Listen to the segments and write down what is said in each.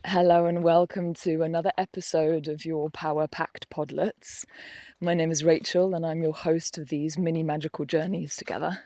Hello and welcome to another episode of your Power Packed Podlets. My name is Rachel and I'm your host of these mini magical journeys together.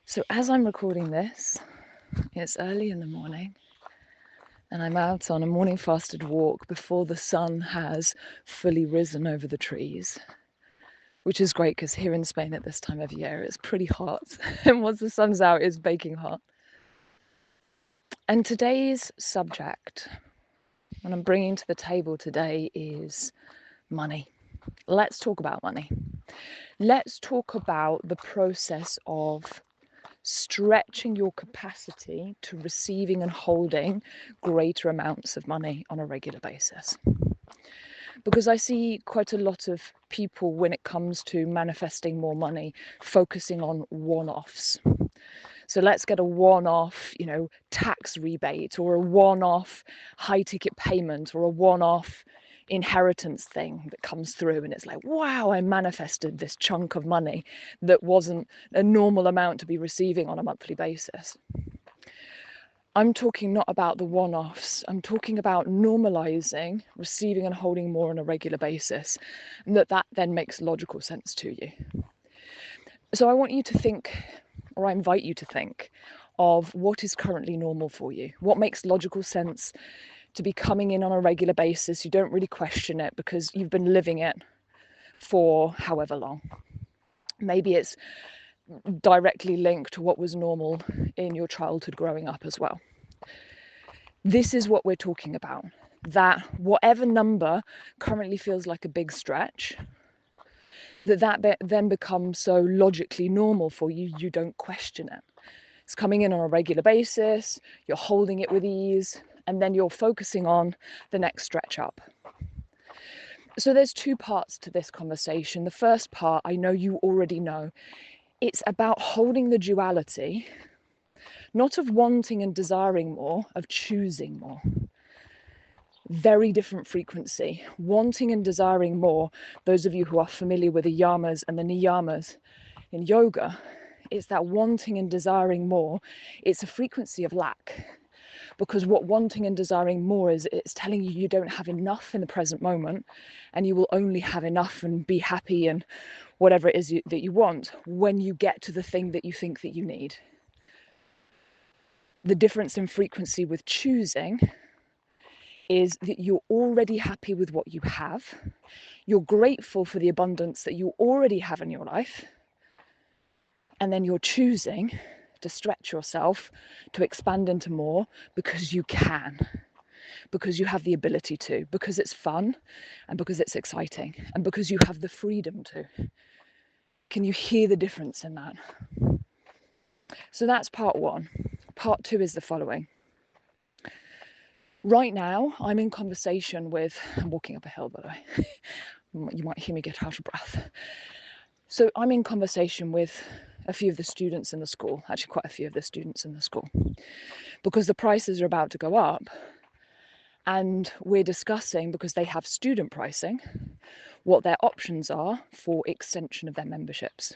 So as I'm recording this, it's early in the morning and I'm out on a morning fasted walk before the sun has fully risen over the trees, which is great because here in Spain at this time of year it's pretty hot and once the sun's out it's baking hot. And today's subject, what I'm bringing to the table today, is money. Let's talk about money. Let's talk about the process of stretching your capacity to receiving and holding greater amounts of money on a regular basis. Because I see quite a lot of people, when it comes to manifesting more money, focusing on one-offs. So let's get a one-off, tax rebate, or a one-off high ticket payment, or a one-off inheritance thing that comes through, and it's like, wow, I manifested this chunk of money that wasn't a normal amount to be receiving on a monthly basis. I'm talking not about the one-offs. I'm talking about normalizing, receiving and holding more on a regular basis, and that then makes logical sense to you. So I want you to think, or I invite you to think of what is currently normal for you, what makes logical sense to be coming in on a regular basis. You don't really question it because you've been living it for however long. Maybe it's directly linked to what was normal in your childhood growing up as well. This is what we're talking about, that whatever number currently feels like a big stretch, that then becomes so logically normal for you, you don't question it. It's coming in on a regular basis, you're holding it with ease, and then you're focusing on the next stretch up. So there's two parts to this conversation. The first part, I know you already know. It's about holding the duality, not of wanting and desiring more, of choosing more. Very different frequency. Wanting and desiring more, those of you who are familiar with the yamas and the niyamas in yoga, it's that wanting and desiring more. It's a frequency of lack. Because what wanting and desiring more is, it's telling you don't have enough in the present moment, and you will only have enough and be happy and whatever it is that you want when you get to the thing that you think that you need. The difference in frequency with choosing is that you're already happy with what you have. You're grateful for the abundance that you already have in your life. And then you're choosing to stretch yourself, to expand into more because you can, because you have the ability to, because it's fun and because it's exciting and because you have the freedom to. Can you hear the difference in that? So that's part one. Part two is the following. Right now, I'm in conversation with, I'm walking up a hill, by the way. You might hear me get out of breath. So I'm in conversation with a few of the students in the school, actually quite a few of the students in the school, because the prices are about to go up. And we're discussing, because they have student pricing, what their options are for extension of their memberships.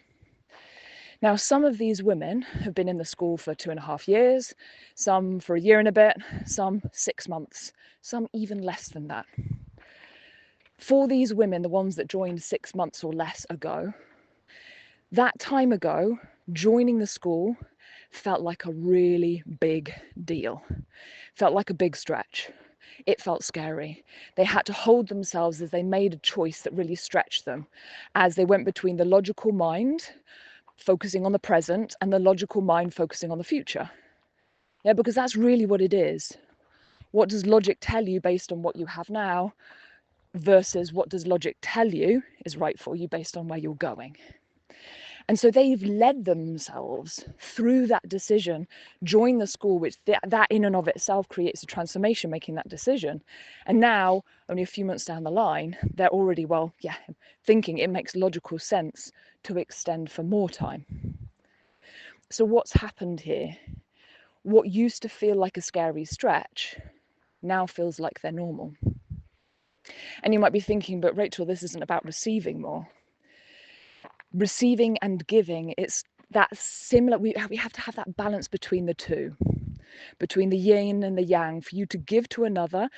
Now, some of these women have been in the school for 2.5 years, some for a year and a bit, some 6 months, some even less than that. For these women, the ones that joined 6 months or less ago, that time ago, joining the school felt like a really big deal, felt like a big stretch. It felt scary. They had to hold themselves as they made a choice that really stretched them, as they went between the logical mind focusing on the present and the logical mind focusing on the future. Yeah, because that's really what it is. What does logic tell you based on what you have now versus what does logic tell you is right for you based on where you're going? And so they've led themselves through that decision, join the school, which that in and of itself creates a transformation, making that decision. And now, only a few months down the line, they're already, thinking it makes logical sense to extend for more time. So what's happened here? What used to feel like a scary stretch now feels like they're normal. And you might be thinking, but Rachel, this isn't about receiving more. Receiving and giving, it's that similar, we have to have that balance between the two. between the yin and the yang, for you to give to another,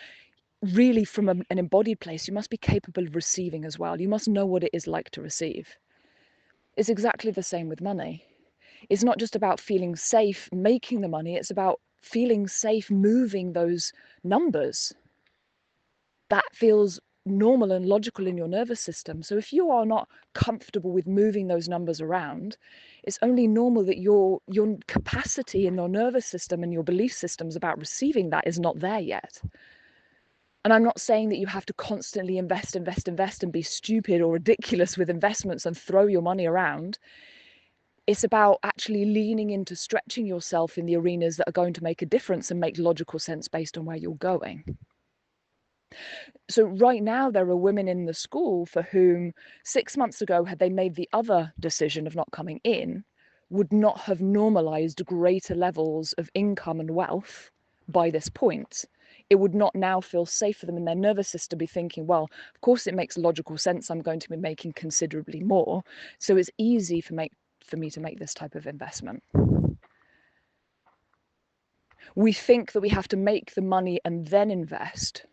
really from an embodied place, you must be capable of receiving as well. You must know what it is like to receive. It's exactly the same with money. It's not just about feeling safe making the money, it's about feeling safe moving those numbers. That feels normal and logical in your nervous system. So if you are not comfortable with moving those numbers around, it's only normal that your capacity in your nervous system and your belief systems about receiving that is not there yet. And I'm not saying that you have to constantly invest and be stupid or ridiculous with investments and throw your money around. It's about actually leaning into stretching yourself in the arenas that are going to make a difference and make logical sense based on where you're going. So right now, there are women in the school for whom 6 months ago, had they made the other decision of not coming in, would not have normalized greater levels of income and wealth by this point. It would not now feel safe for them in their nervous system to be thinking, well, of course it makes logical sense, I'm going to be making considerably more, so it's easy for me to make this type of investment. We think that we have to make the money and then invest.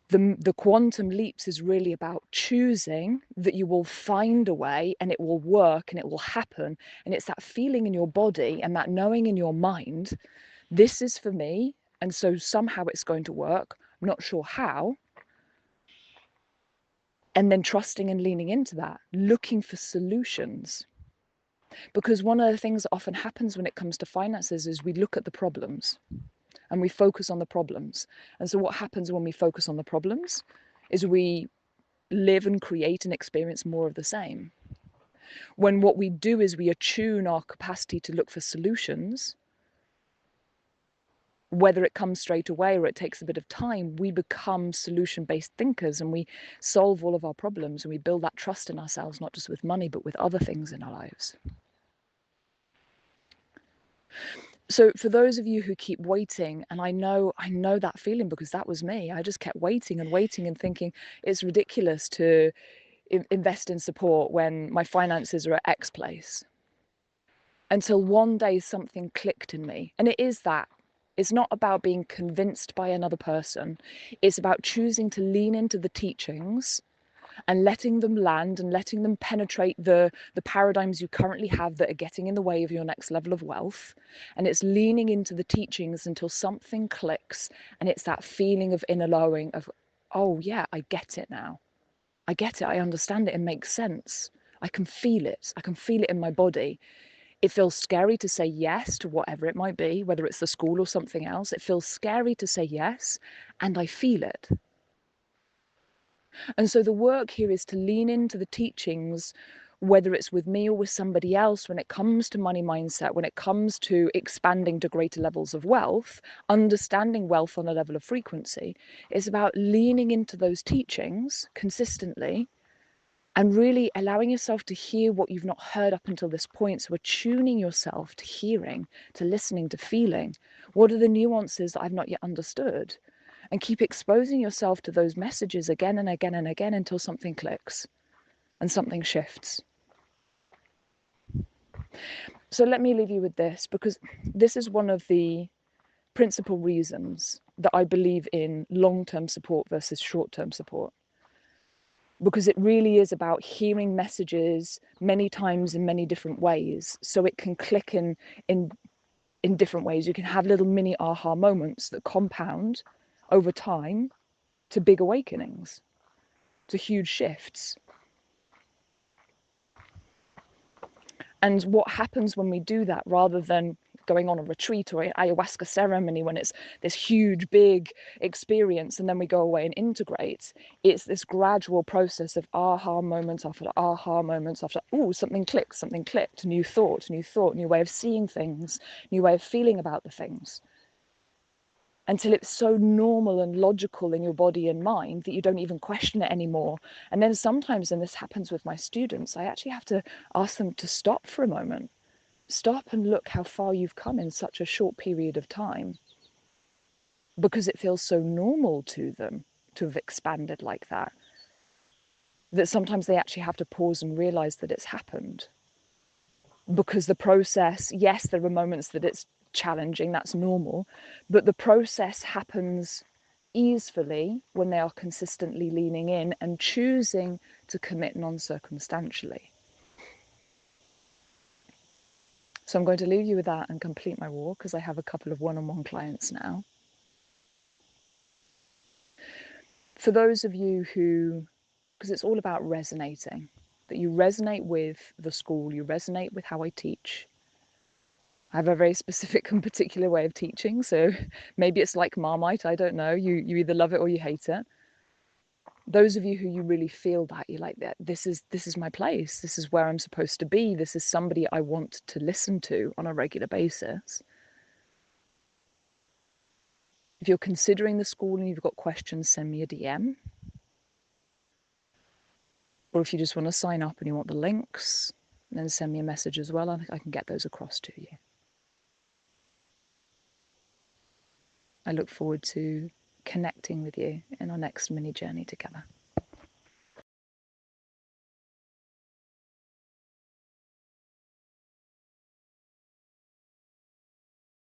The quantum leaps is really about choosing that you will find a way and it will work and it will happen. And it's that feeling in your body and that knowing in your mind, this is for me. And so somehow it's going to work. I'm not sure how. And then trusting and leaning into that, looking for solutions. Because one of the things that often happens when it comes to finances is we look at the problems and we focus on the problems. And so what happens when we focus on the problems is we live and create and experience more of the same. When what we do is we attune our capacity to look for solutions, whether it comes straight away or it takes a bit of time, we become solution-based thinkers and we solve all of our problems and we build that trust in ourselves, not just with money, but with other things in our lives. So for those of you who keep waiting, and I know that feeling because that was me, I just kept waiting and thinking it's ridiculous to invest in support when my finances are at X place. Until one day something clicked in me. And it is that. It's not about being convinced by another person. It's about choosing to lean into the teachings and letting them land and letting them penetrate the paradigms you currently have that are getting in the way of your next level of wealth. And it's leaning into the teachings until something clicks. And it's that feeling of inner lowering of, oh yeah, I get it now. I get it, I understand it, it makes sense. I can feel it. I can feel it in my body. It feels scary to say yes to whatever it might be, whether it's the school or something else. It feels scary to say yes, and I feel it. And so the work here is to lean into the teachings, whether it's with me or with somebody else, when it comes to money mindset, when it comes to expanding to greater levels of wealth, understanding wealth on a level of frequency. It's about leaning into those teachings consistently and really allowing yourself to hear what you've not heard up until this point. So attuning yourself to hearing, to listening, to feeling. What are the nuances that I've not yet understood? And keep exposing yourself to those messages again and again and again until something clicks and something shifts. So let me leave you with this, because this is one of the principal reasons that I believe in long-term support versus short-term support. Because it really is about hearing messages many times in many different ways, so it can click in different ways. You can have little mini aha moments that compound over time to big awakenings, to huge shifts. And what happens when we do that, rather than going on a retreat or an ayahuasca ceremony when it's this huge, big experience and then we go away and integrate, it's this gradual process of aha moments after aha moments after, oh, something clicked, new thought, new way of seeing things, new way of feeling about the things. Until it's so normal and logical in your body and mind that you don't even question it anymore. And then sometimes, and this happens with my students, I actually have to ask them to stop for a moment. Stop and look how far you've come in such a short period of time. Because it feels so normal to them to have expanded like that, that sometimes they actually have to pause and realize that it's happened. because the process, yes, there are moments that it's challenging, that's normal, but the process happens easily when they are consistently leaning in and choosing to commit non-circumstantially. So I'm going to leave you with that and complete my walk, because I have a couple of one-on-one clients now. For those of you who, because it's all about resonating, that you resonate with the school, you resonate with how I teach. I have a very specific and particular way of teaching, so maybe it's like Marmite, I don't know. You either love it or you hate it. Those of you who you really feel that, you're like, that this is my place, this is where I'm supposed to be, this is somebody I want to listen to on a regular basis. If you're considering the school and you've got questions, send me a DM. Or if you just want to sign up and you want the links, then send me a message as well. I can get those across to you. I look forward to connecting with you in our next mini journey together.